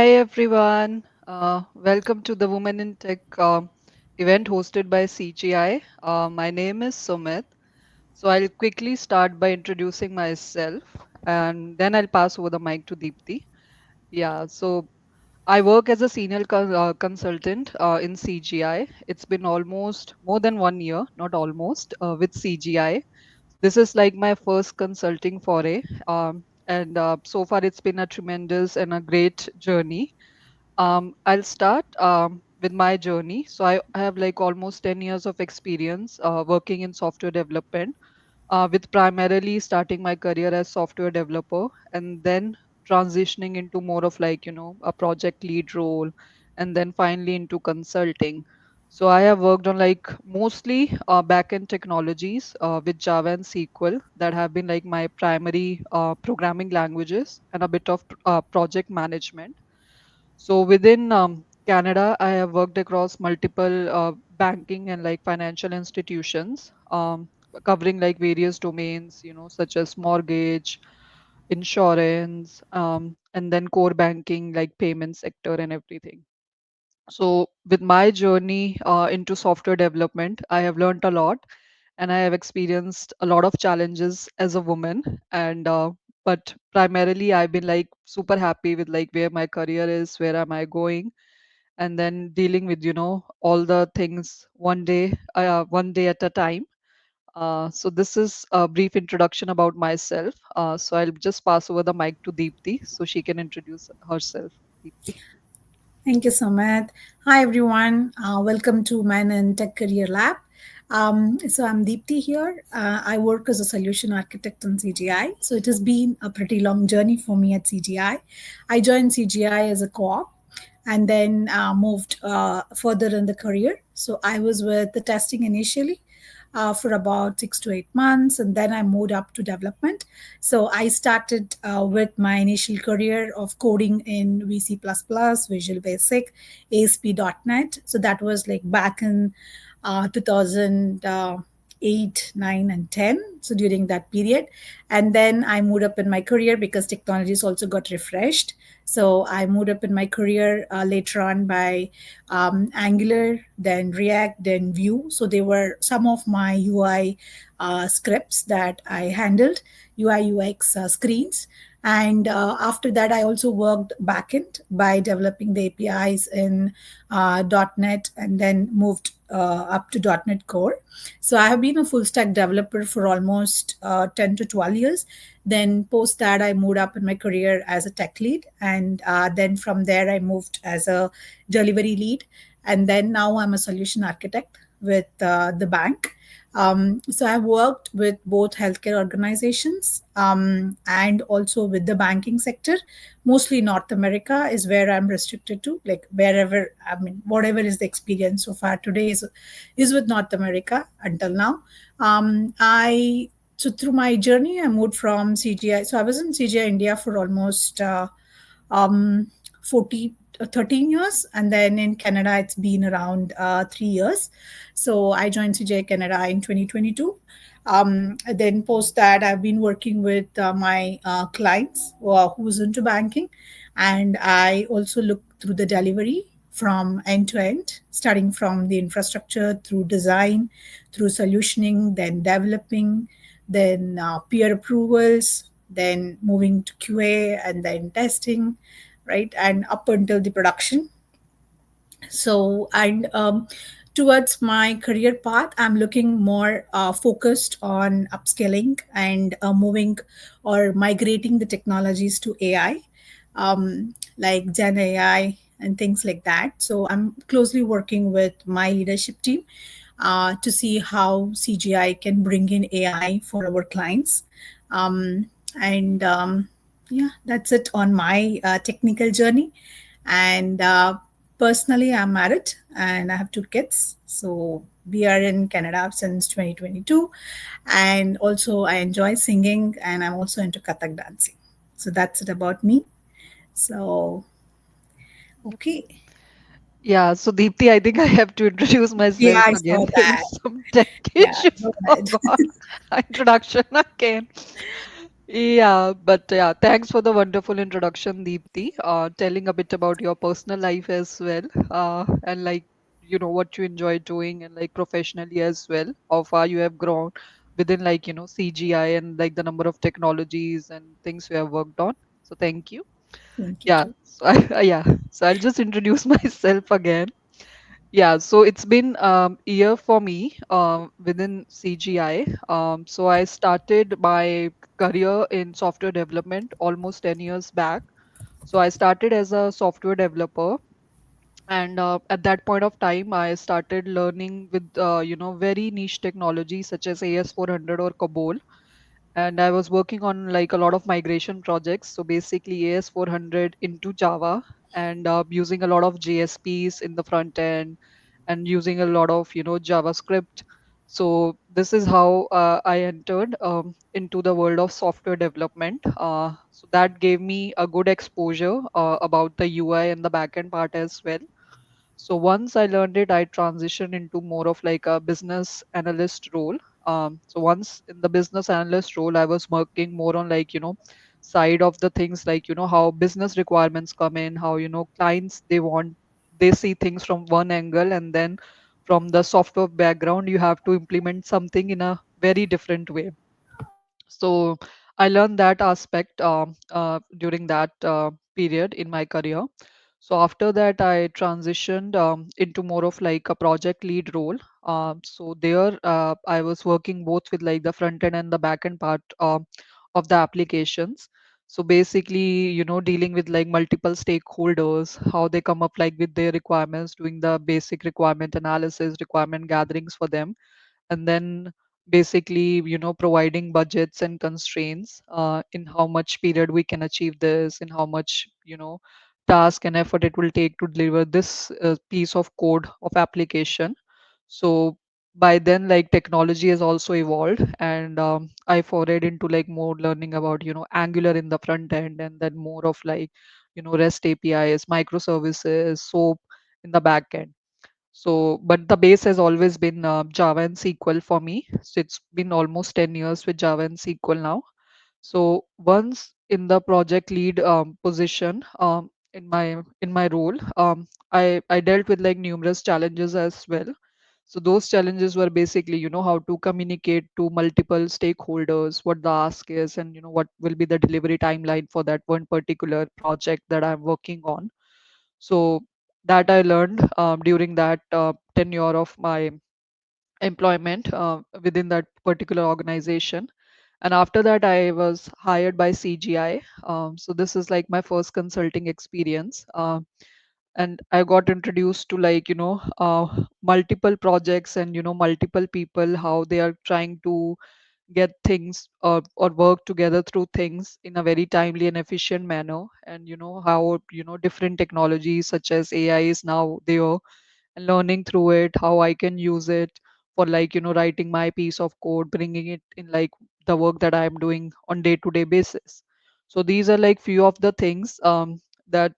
Hi everyone. Welcome to the Women in Tech event hosted by CGI. My name is Sumit. So I'll quickly start by introducing myself and then I'll pass over the mic to Deepthi. So I work as a senior consultant in CGI. It's been almost more than 1 year, not almost, with CGI. This is like my first consulting foray. And so far it's been a tremendous and a great journey. I'll start with my journey. So I have like almost 10 years of experience working in software development, with primarily starting my career as software developer and then transitioning into more of like, a project lead role and then finally into consulting. So I have worked on like mostly backend technologies with Java and SQL that have been like my primary programming languages and a bit of project management. So within Canada, I have worked across multiple banking and like financial institutions, covering like various domains, such as mortgage, insurance, and then core banking, like payment sector and everything. So with my journey into software development, I have learned a lot and I have experienced a lot of challenges as a woman. And but primarily, I've been like super happy with like where my career is, where am I going, and then dealing with all the things one day at a time. So this is a brief introduction about myself. So I'll just pass over the mic to Deepthi so she can introduce herself. Deepthi. Thank you, Sumit. Hi, everyone. Welcome to Men in Tech Career Lab. So I'm Deepthi here. I work as a solution architect in CGI. So it has been a pretty long journey for me at CGI. I joined CGI as a co-op and then moved further in the career. So I was with the testing initially for about 6 to 8 months, and then I moved up to development. So I started with my initial career of coding in VC++, Visual Basic, ASP.NET. So that was like back in 2008, 9, and 10. So during that period. And then I moved up in my career because technologies also got refreshed. So I moved up in my career later on by Angular, then React, then Vue. So they were some of my UI scripts that I handled, UI UX screens. And after that, I also worked backend by developing the APIs in .NET and then moved up to .NET Core. So I have been a full stack developer for almost 10 to 12 years. Then post that, I moved up in my career as a tech lead. And then from there, I moved as a delivery lead. And then now I'm a solution architect with the bank. So I've worked with both healthcare organizations and also with the banking sector. Mostly North America is where I'm restricted to, like wherever, I mean, whatever is the experience so far today is with North America until now. So through my journey, I moved from CGI. So I was in CGI India for almost um, 40 13 years, and then in Canada it's been around 3 years. So I joined CJ Canada in 2022. Then post that, I've been working with my clients who's into banking, and I also look through the delivery from end to end, starting from the infrastructure through design, through solutioning, then developing, then peer approvals, then moving to QA, and then testing, right? And up until the production. So, and towards my career path, I'm looking more focused on upscaling and moving or migrating the technologies to AI, like Gen AI and things like that. So I'm closely working with my leadership team to see how CGI can bring in AI for our clients. And Yeah, that's it on my technical journey. And personally, I'm married and I have 2 kids. So we are in Canada since 2022. And also, I enjoy singing and I'm also into Kathak dancing. So that's it about me. So, okay. Yeah, so Deepthi, I think I have to introduce Yeah, myself I again. saw There was that. some tech Yeah, issue. go Oh ahead. God, introduction again. Yeah, but yeah, thanks for the wonderful introduction, Deepthi. Telling a bit about your personal life as well, and like what you enjoy doing, and like professionally as well. How far you have grown within CGI and like the number of technologies and things you have worked on. So thank you. Thank you Yeah, too. so yeah, so I'll just introduce myself again. Yeah, so it's been a year for me within CGI. So I started my career in software development almost 10 years back. So I started as a software developer, and at that point of time, I started learning with very niche technology such as AS400 or COBOL, and I was working on like a lot of migration projects. So basically, AS400 into Java, and using a lot of JSPs in the front end, and using a lot of JavaScript. So this is how I entered into the world of software development. So that gave me a good exposure about the UI and the backend part as well. So once I learned it, I transitioned into more of like a business analyst role. So once in the business analyst role, I was working more on like, side of the things like, how business requirements come in, how, clients they see things from one angle, and then from the software background, you have to implement something in a very different way. So I learned that aspect during that period in my career. So after that, I transitioned into more of like a project lead role. So there, I was working both with like the front end and the back end part of the applications. So basically, dealing with like multiple stakeholders, how they come up like with their requirements, doing the basic requirement analysis, requirement gatherings for them, and then basically providing budgets and constraints in how much period we can achieve this, in how much task and effort it will take to deliver this piece of code of application. So by then, like, technology has also evolved, and I forayed into like more learning about Angular in the front end, and then more of like REST APIs, microservices, SOAP in the back end. So, but the base has always been Java and SQL for me. So it's been almost 10 years with Java and SQL now. So once in the project lead position, in my role, I dealt with like numerous challenges as well. So those challenges were basically, how to communicate to multiple stakeholders, what the ask is, and what will be the delivery timeline for that one particular project that I'm working on. So that I learned during that tenure of my employment within that particular organization. And after that, I was hired by CGI. So this is like my first consulting experience. And I got introduced to like, multiple projects and, multiple people, how they are trying to get things or work together through things in a very timely and efficient manner. And, how, different technologies such as AI is now there, and learning through it, how I can use it for like, writing my piece of code, bringing it in like the work that I'm doing on day-to-day basis. So these are like few of the things that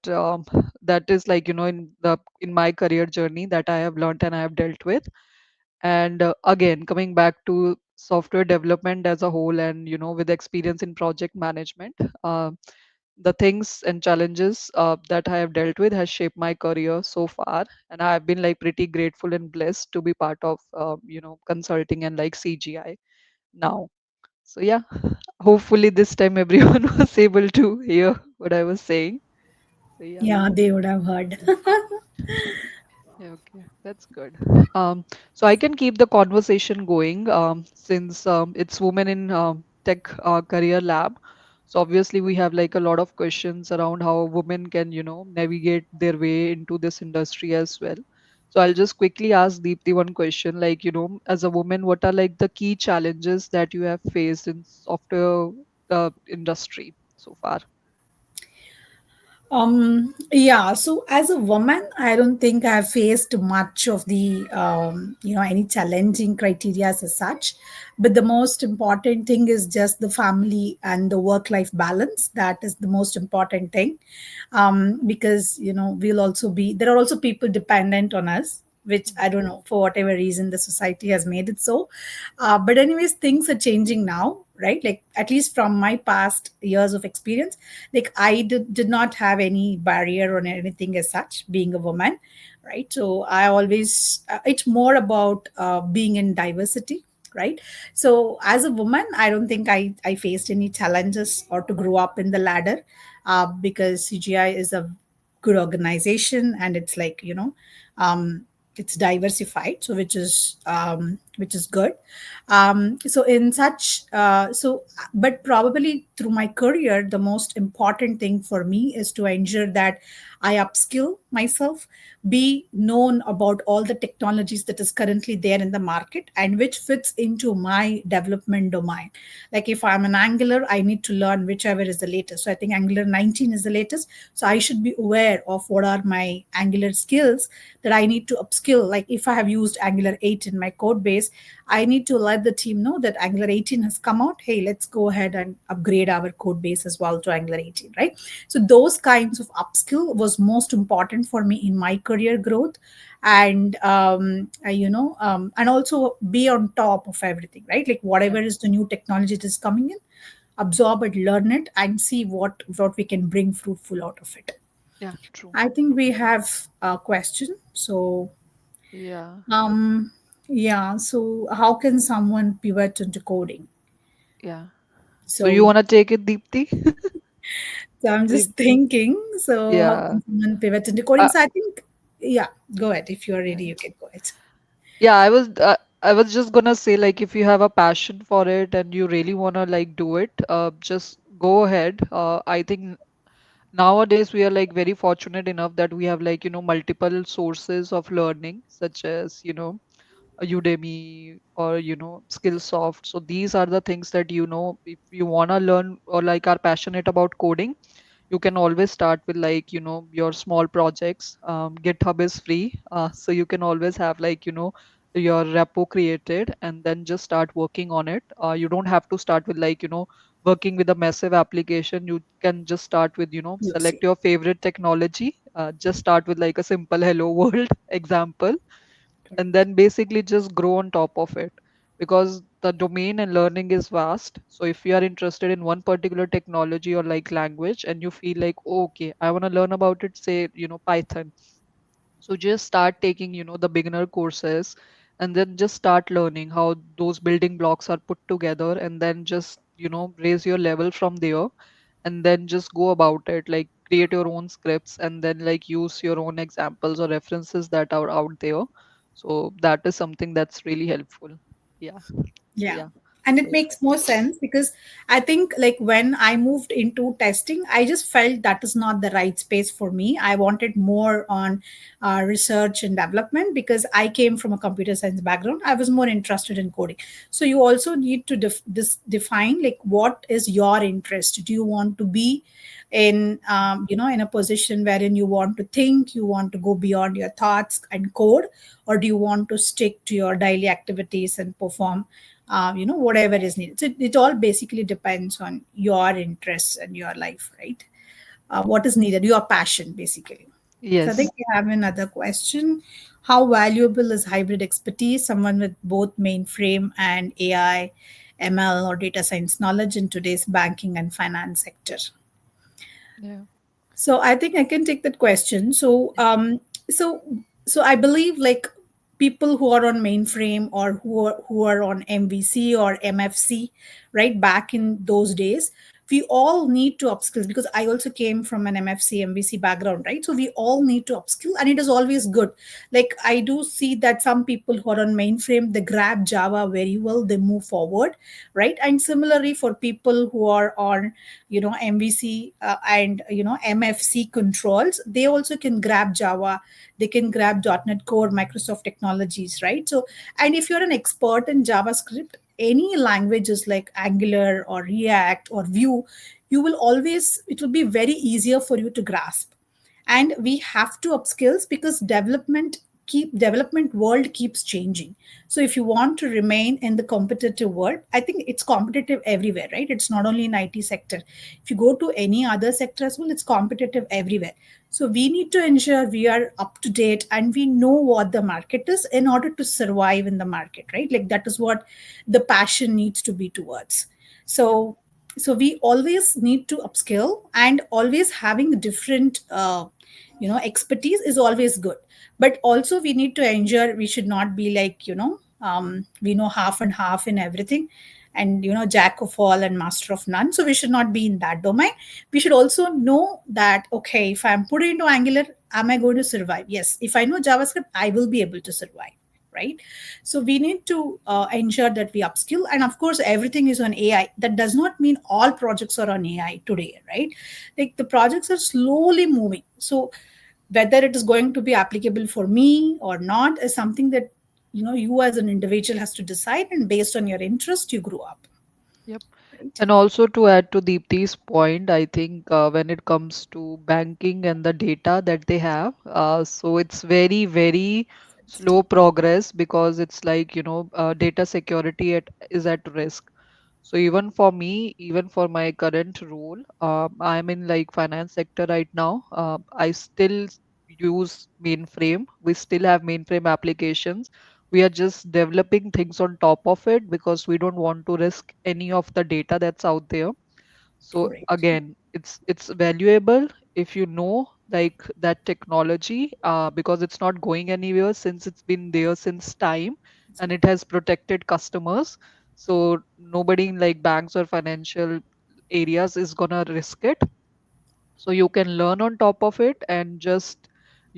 is like, in my career journey that I have learned and I have dealt with. And again, coming back to software development as a whole, and with experience in project management, uh, the things and challenges that I have dealt with has shaped my career so far, and I have been like pretty grateful and blessed to be part of consulting and like CGI now. So yeah, hopefully this time everyone was able to hear what I was saying. So yeah. Yeah, they would have heard. Yeah, okay, that's good. So I can keep the conversation going since it's Women in Tech Career Lab. So obviously we have like a lot of questions around how women can, navigate their way into this industry as well. So I'll just quickly ask Deepthi one question, like, as a woman, what are like the key challenges that you have faced in software industry so far? Yeah, so as a woman, I don't think I've faced much of the, any challenging criteria as such. But the most important thing is just the family and the work life balance. That is the most important thing. Because, we'll also be, there are also people dependent on us, which I don't know, for whatever reason, the society has made it so. But, anyways, things are changing now. right? Like at least from my past years of experience, like I did not have any barrier or anything as such being a woman, right? So I always it's more about being in diversity, right? So as a woman, I don't think I faced any challenges or to grow up in the ladder, because CGI is a good organization, and it's like, um, it's diversified, so which is good. So in such so but probably through my career, the most important thing for me is to ensure that I upskill myself, be known about all the technologies that is currently there in the market and which fits into my development domain. Like if I'm an Angular, I need to learn whichever is the latest. So I think Angular 19 is the latest. So I should be aware of what are my Angular skills that I need to upskill. Like if I have used Angular 8 in my code base, I need to let the team know that Angular 18 has come out. Hey, let's go ahead and upgrade our code base as well to Angular 18, right? So those kinds of upskill was most important for me in my career growth. And and also be on top of everything, right? Like Yeah. whatever is the new technology that is coming in, absorb it, learn it, and see what we can bring fruitful out of it. Yeah. True. I think we have a question. So Yeah. yeah, so how can someone pivot into coding? Yeah. So you So, wanna take it, Deepthi? so I'm just Deepthi. thinking, so how Yeah. can someone pivot into coding? Uh, So I think, yeah, go ahead. If you're yeah. ready, you can go ahead. Yeah, I was just gonna say, like, if you have a passion for it and you really wanna like do it, just go ahead. I think nowadays we are like very fortunate enough that we have like, multiple sources of learning, such as, a Udemy or, Skillsoft. So these are the things that, if you wanna learn or like are passionate about coding, you can always start with like, your small projects. GitHub is free, so you can always have like, your repo created and then just start working on it. You don't have to start with like, working with a massive application. You can just start with, select Absolutely. your favorite technology. Just start with like a simple hello world example, and then basically just grow on top of it, because the domain and learning is vast. So if you are interested in one particular technology or like language and you feel like, "Oh, okay, I want to learn about it, say, Python." So just start taking, the beginner courses, and then just start learning how those building blocks are put together, and then just, raise your level from there, and then just go about it, like create your own scripts and then like use your own examples or references that are out there. So that is something that's really helpful. Yeah. So Yeah. yeah. And So it yeah. makes more sense because I think like when I moved into testing, I just felt that is not the right space for me. I wanted more on research and development because I came from a computer science background. I was more interested in coding. So you also need to define like what is your interest. Do you want to be in in a position wherein you want to think, you want to go beyond your thoughts and code, or do you want to stick to your daily activities and perform whatever is needed. So it all basically depends on your interests and your life, right? What is needed, your passion, basically. So I think Yes. we have another question. How valuable is hybrid expertise, someone with both mainframe and AI, ML, or data science knowledge in today's banking and finance sector? Yeah. So I think I can take that question. So so I believe like people who are on mainframe or who are on MVC or MFC, right? Back in those days, we all need to upskill because I also came from an MFC MVC background, right? So we all need to upskill, and it is always good. Like I do see that some people who are on mainframe, they grab Java very well, they move forward, right? And similarly for people who are on MVC and MFC controls, they also can grab Java, they can grab .NET Core, Microsoft technologies, right? So and if you're an expert in JavaScript, any languages like Angular or React or Vue, you will always, it will be very easier for you to grasp. And we have to upskills because development world keeps changing. So if you want to remain in the competitive world, I think it's competitive everywhere, right? It's not only in IT sector. If you go to any other sector as well, it's competitive everywhere. So we need to ensure we are up to date and we know what the market is in order to survive in the market, right? Like that is what the passion needs to be towards. So we always need to upskill, and always having different expertise is always good. But also we need to ensure we should not be like, we know half and half in everything, and jack of all and master of none. So we should not be in that domain. We should also know that, okay, if I'm put into Angular, am I going to survive? Yes. If I know JavaScript, I will be able to survive, right? So we need to ensure that we upskill. And of course, everything is on AI. That does not mean all projects are on AI today, right? Like, the projects are slowly moving. So whether it is going to be applicable for me or not is something that you as an individual has to decide, and based on your interest you grow up, Yep. right? And also to add to Deepti's point, I think when it comes to banking and the data that they have, so it's very, very slow progress because it's like, data security is at risk. So even for me, even for my current role, I'm in like finance sector right now. I still use mainframe. We still have mainframe applications. We are just developing things on top of it because we don't want to risk any of the data that's out there. So Correct. again, it's valuable if you know like that technology, because it's not going anywhere since it's been there since time, and it has protected customers. So nobody in like banks or financial areas is gonna risk it. So you can learn on top of it, and just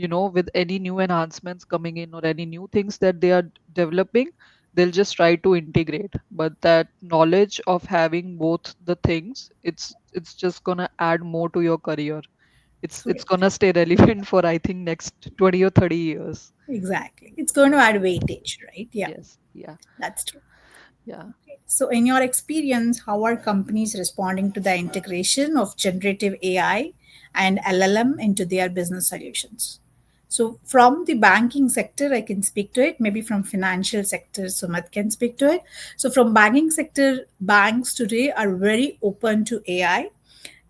with any new enhancements coming in or any new things that they are developing, they'll just try to integrate. But that knowledge of having both the things, it's just gonna add more to your career. It's Correct. gonna stay relevant for, I think, next 20 or 30 years. Exactly, it's going to add weightage, right? Yeah, Yes, yeah, that's true. yeah. So, in your experience, how are companies responding to the integration of generative AI and LLM into their business solutions? So, from the banking sector, I can speak to it. Maybe from financial sector, Sumit can speak to it. So, from banking sector, banks today are very open to AI.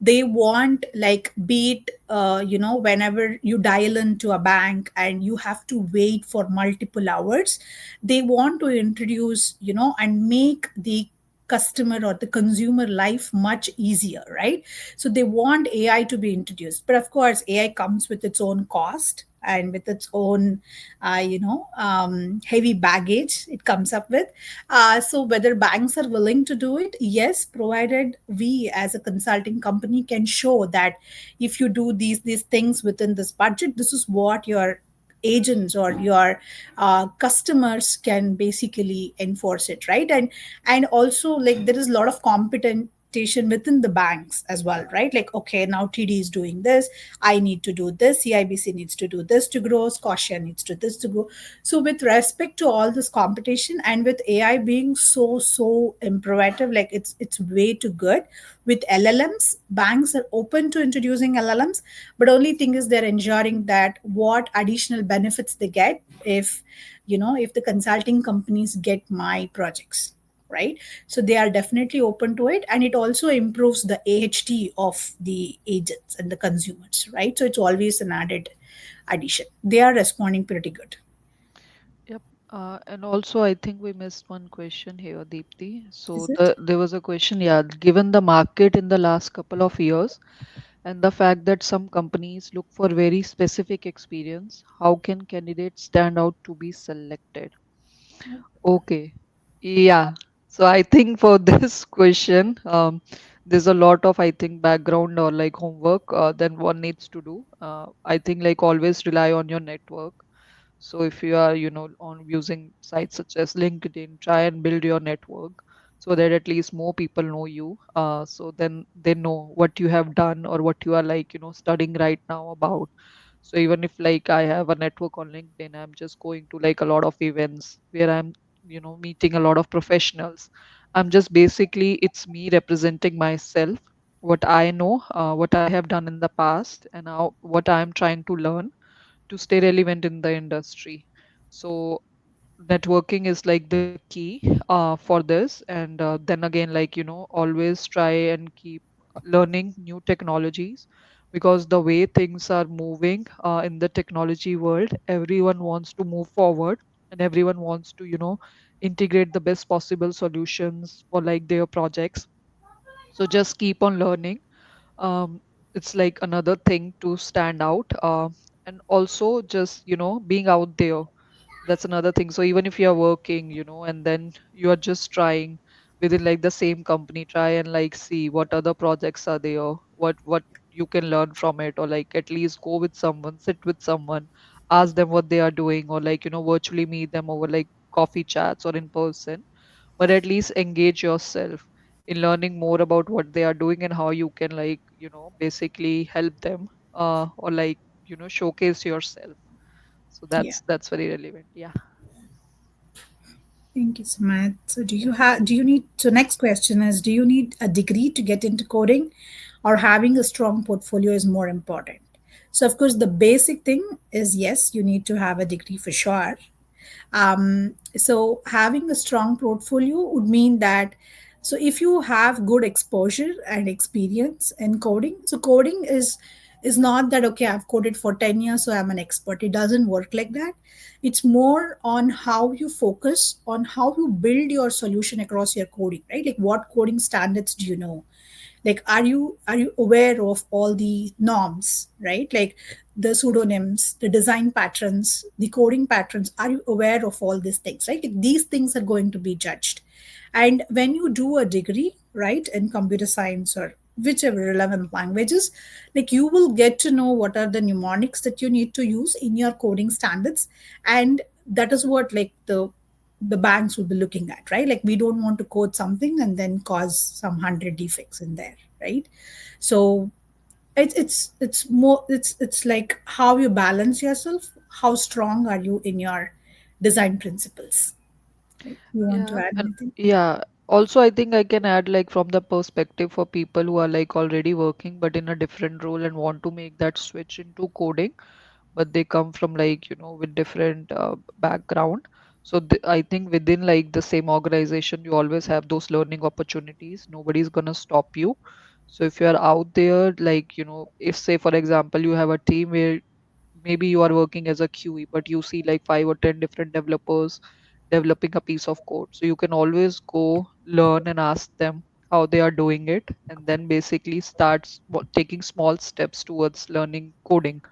They want, like, be it whenever you dial into a bank and you have to wait for multiple hours, they want to introduce, and make the customer or the consumer life much easier, right? So they want AI to be introduced, but of course AI comes with its own cost and with its own heavy baggage it comes up with. So whether banks are willing to do it, yes, provided we as a consulting company can show that if you do these things within this budget, this is what your agents or your customers can basically enforce it, right? And also, like, there is a lot of competition within the banks as well, right? Like, okay, now TD is doing this, I need to do this, CIBC needs to do this to grow, Scotia needs to this to grow. So with respect to all this competition, and with AI being so improvative, like, it's way too good. With LLMs, banks are open to introducing LLMs, but only thing is they're ensuring that what additional benefits they get if if the consulting companies get my projects, right? So they are definitely open to it, and it also improves the AHT of the agents and the consumers, right? So it's always an added addition. They are responding pretty good. Yep. And also, I think we missed one question here, Deepthi. Is So it? there was a question, yeah, given the market in the last couple of years and the fact that some companies look for very specific experience, how can candidates stand out to be selected? Okay. Yeah. So I think for this question, there's a lot of, I think, background or like homework then one needs to do. I think like always rely on your network. So if you are, on using sites such as LinkedIn, try and build your network so that at least more people know you. So then they know what you have done or what you are like, studying right now about. So even if like I have a network on LinkedIn, I'm just going to like a lot of events where I'm, meeting a lot of professionals. I'm just basically, it's me representing myself, what I know, what I have done in the past, and now what I'm trying to learn to stay relevant in the industry. So networking is like the key for this. And then again, like, always try and keep learning new technologies, because the way things are moving in the technology world, everyone wants to move forward, and everyone wants to, integrate the best possible solutions for like their projects. So just keep on learning. um, it's like another thing to stand out. And also just being out there, that's another thing. So even if you're working, and then you are just trying within like the same company, try and like see what other projects are there, what you can learn from it, or like at least go with someone, sit with someone, ask them what they are doing, or like virtually meet them over like coffee chats or in person, but at least engage yourself in learning more about what they are doing and how you can like basically help them, or like showcase yourself. So Yeah. that's very relevant. Yeah. Thank you, Sumit. So do you need, so next question is, do you need a degree to get into coding, or having a strong portfolio is more important? So of course the basic thing is yes, you need to have a degree for sure. So having a strong portfolio would mean that, so if you have good exposure and experience in coding, so coding is not that okay, I've coded for 10 years so I'm an expert. It doesn't work like that. It's more on how you focus on how you build your solution across your coding, right? Like what coding standards do you know? Like are you aware of all the norms, right? Like the pseudonyms, the design patterns, the coding patterns, are you aware of all these things, right? Like these things are going to be judged. And when you do a degree, right, in computer science or whichever relevant languages, like you will get to know what are the mnemonics that you need to use in your coding standards. And that is what like the banks will be looking at, right? Like we don't want to code something and then cause some 100 defects in there, right? So it's more, it's like how you balance yourself, how strong are you in your design principles, right? You want to Yeah, add and anything? yeah, also I think I can add like from the perspective for people who are like already working but in a different role and want to make that switch into coding, but they come from like with different background. So I think within like the same organization you always have those learning opportunities. Nobody's gonna stop you. So if you are out there, like if say for example you have a team where maybe you are working as a QE, but you see like 5 or 10 different developers developing a piece of code. So you can always go learn and ask them how they are doing it, and then basically start taking small steps towards learning coding.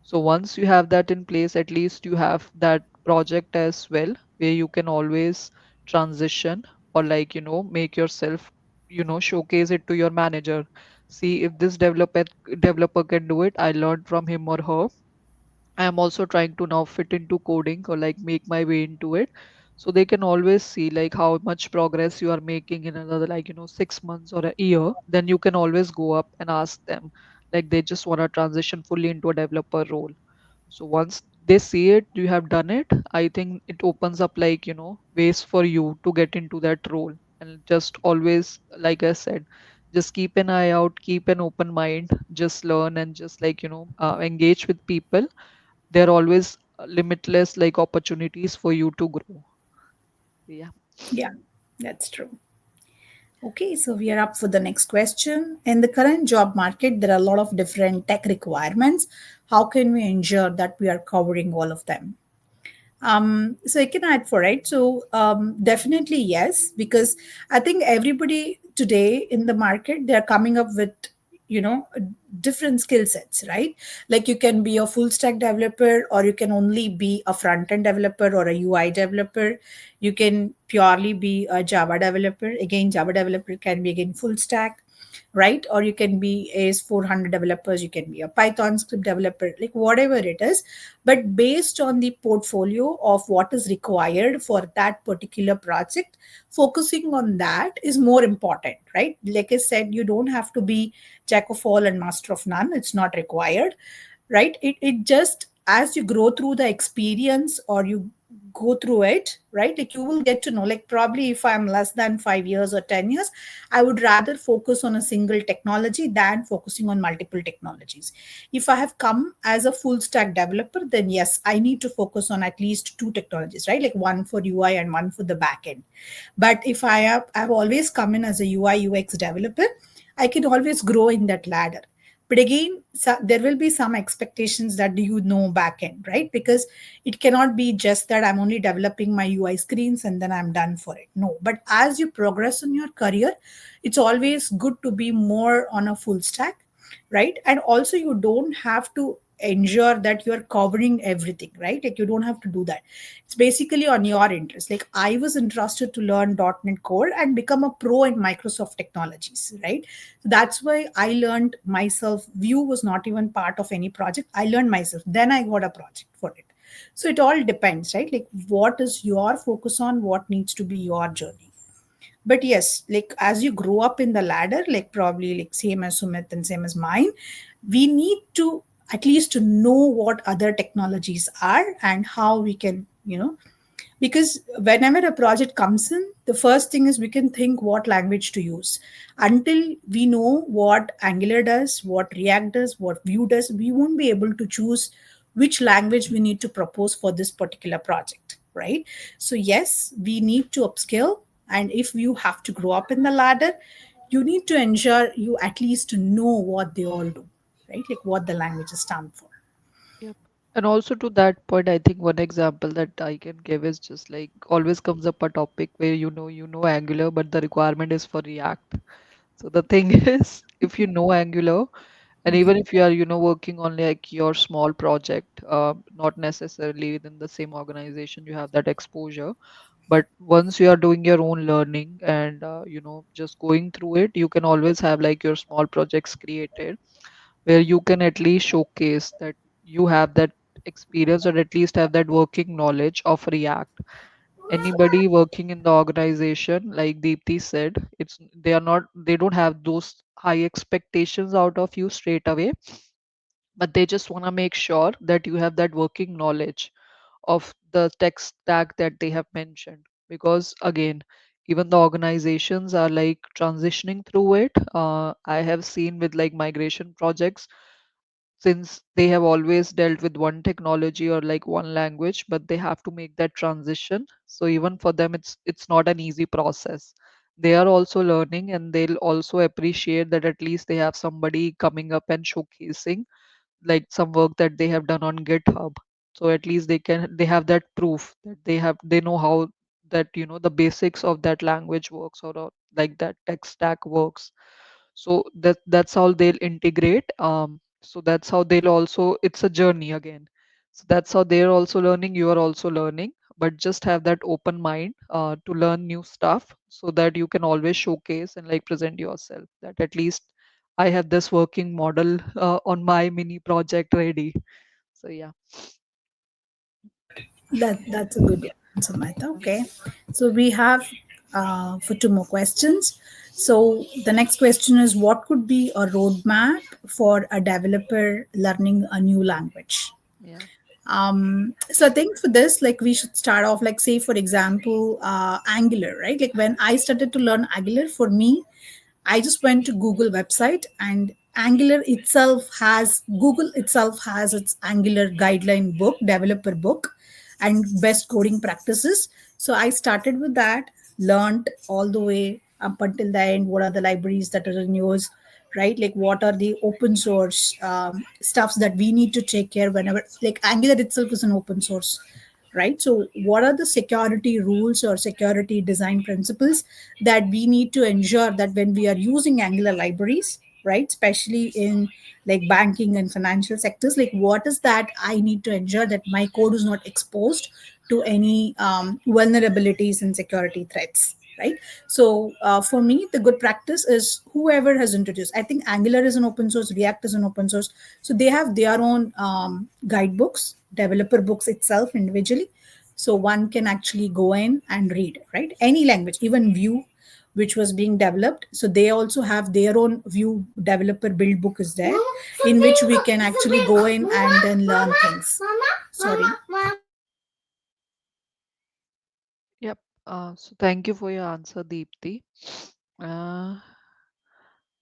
So once you have that in place, at least you have that project as well, where you can always transition or like make yourself showcase it to your manager. See if this developer can do it. I learned from him or her. I am also trying to now fit into coding or like make my way into it. So they can always see like how much progress you are making in another like 6 months or a year. Then you can always go up and ask them, like they just want to transition fully into a developer role. So once they see it, you have done it, I think it opens up like ways for you to get into that role. And just always, like I said, just keep an eye out, keep an open mind, just learn and just like engage with people. There are always limitless like opportunities for you to grow. Yeah. Yeah, that's true. Okay, so we are up for the next question. In the current job market, there are a lot of different tech requirements. How can we ensure that we are covering all of them? So I can add for it. So definitely yes, because I think everybody today in the market, they're coming up with you know different skill sets, right? Like you can be a full stack developer, or you can only be a front end developer or a UI developer. You can purely be a Java developer. Again, Java developer can be again full stack, right? Or you can be AS400 developers, you can be a Python script developer, like whatever it is. But based on the portfolio of what is required for that particular project, focusing on that is more important, right? Like I said, you don't have to be jack of all and master of none. It's not required, right? It just, as you grow through the experience or you go through it, right, like you will get to know, like probably if I'm less than 5 years or 10 years, I would rather focus on a single technology than focusing on multiple technologies. If I have come as a full stack developer, then yes, I need to focus on at least two technologies, right? Like one for UI and one for the back end. But if I've always come in as a UI UX developer, I can always grow in that ladder. But again, there will be some expectations that do you know backend, right? Because it cannot be just that I'm only developing my UI screens and then I'm done for it. No, but as you progress in your career, it's always good to be more on a full stack, right? And also, you don't have to ensure that you're covering everything, right? Like, you don't have to do that. It's basically on your interest. Like, I was interested to learn .NET Core and become a pro in Microsoft technologies, right? So that's why I learned myself. Vue was not even part of any project. I learned myself, then I got a project for it. So it all depends, right? Like, what is your focus on, what needs to be your journey. But yes, like, as you grow up in the ladder, like probably like same as Sumit and same as mine, we need to at least to know what other technologies are and how we can, because whenever a project comes in, the first thing is we can think what language to use. Until we know what Angular does, what React does, what Vue does, we won't be able to choose which language we need to propose for this particular project, right? So yes, we need to upskill, and if you have to grow up in the ladder, you need to ensure you at least know what they all do, right? Like what the languages stand for. Yep. And also to that point, I think one example that I can give is just like always comes up a topic where you know Angular, but the requirement is for React. So the thing is, if you know Angular, and even if you are, working on like your small project, not necessarily within the same organization, you have that exposure. But once you are doing your own learning and just going through it, you can always have like your small projects created where you can at least showcase that you have that experience or at least have that working knowledge of React. Anybody working in the organization, like Deepthi said, they don't have those high expectations out of you straight away, but they just want to make sure that you have that working knowledge of the tech stack that they have mentioned. Because again, even the organizations are like transitioning through it. I have seen with like migration projects, since they have always dealt with one technology or like one language, but they have to make that transition. So even for them, it's not an easy process. They are also learning, and they'll also appreciate that at least they have somebody coming up and showcasing like some work that they have done on GitHub. So at least they have that proof that they know how that the basics of that language works, or like that tech stack works. So that's how they'll integrate. So that's how they'll also, it's a journey again. So that's how they're also learning, you are also learning. But just have that open mind to learn new stuff, so that you can always showcase and like present yourself that at least I have this working model on my mini project ready. So yeah. That's a good answer, Maita. Okay, so we have for two more questions. So the next question is, what could be a roadmap for a developer learning a new language? Yeah. So I think for this, like, we should start off, like, say for example, Angular, right? Like, when I started to learn Angular, for me, I just went to Google website, and Google itself has its Angular guideline book, developer book, and best coding practices. So I started with that, learned all the way up until the end. What are the libraries that are in use, right? Like, what are the open source stuffs that we need to take care whenever, like, Angular itself is an open source, right? So what are the security rules or security design principles that we need to ensure that when we are using Angular libraries, right, especially in like banking and financial sectors, like, what is that I need to ensure that my code is not exposed to any vulnerabilities and security threats, right? So for me, the good practice is whoever has introduced. I think Angular is an open source, React is an open source, so they have their own guidebooks, developer books itself individually. So one can actually go in and read, right? Any language, even Vue, which was being developed. So they also have their own Vue developer build book is there, in which we can actually go in and then learn things. Sorry. Yep. So thank you for your answer, Deepthi. uh,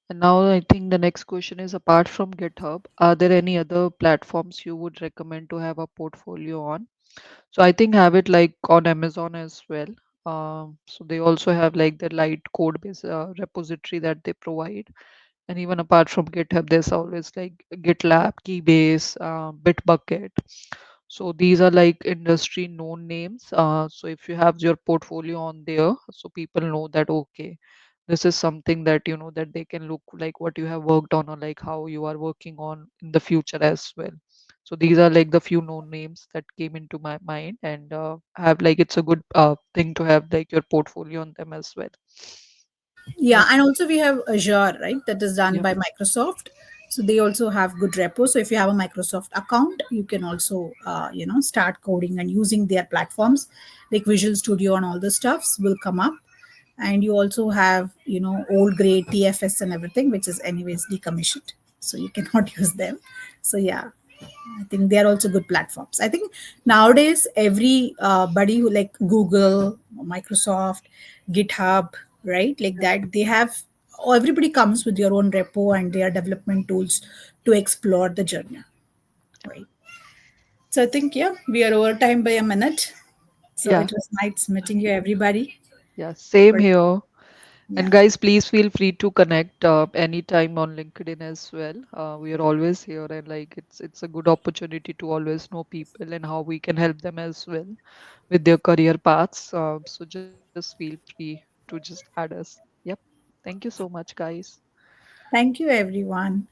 And now I think the next question is, apart from GitHub, are there any other platforms you would recommend to have a portfolio on? So I think have it like on Amazon as well. So they also have like the light code base repository that they provide. And even apart from GitHub, there's always like GitLab, Keybase, Bitbucket. So these are like industry known names. So if you have your portfolio on there, so people know that okay, this is something that that they can look like what you have worked on or like how you are working on in the future as well. So these are like the few known names that came into my mind, and have like it's a good thing to have like your portfolio on them as well. Yeah, Yep. and also we have Azure, right? That is done Yep. by Microsoft. So they also have good repo. So if you have a Microsoft account, you can also, start coding and using their platforms like Visual Studio and all the stuffs will come up. And you also have, old grade TFS and everything, which is anyways decommissioned. So you cannot use them. So yeah, I think they are also good platforms. I think nowadays every buddy who like Google, Microsoft, GitHub, right, like that, they have. Oh, everybody comes with your own repo and their development tools to explore the journey, right? So I think yeah, we are over time by a minute. So Yeah. it was nice meeting you, everybody. Yeah. Same For, here. And yeah, guys, please feel free to connect anytime on LinkedIn as well. We are always here, and like it's a good opportunity to always know people and how we can help them as well with their career paths. So just feel free to just add us. Yep. Thank you so much, guys. thank you, everyone.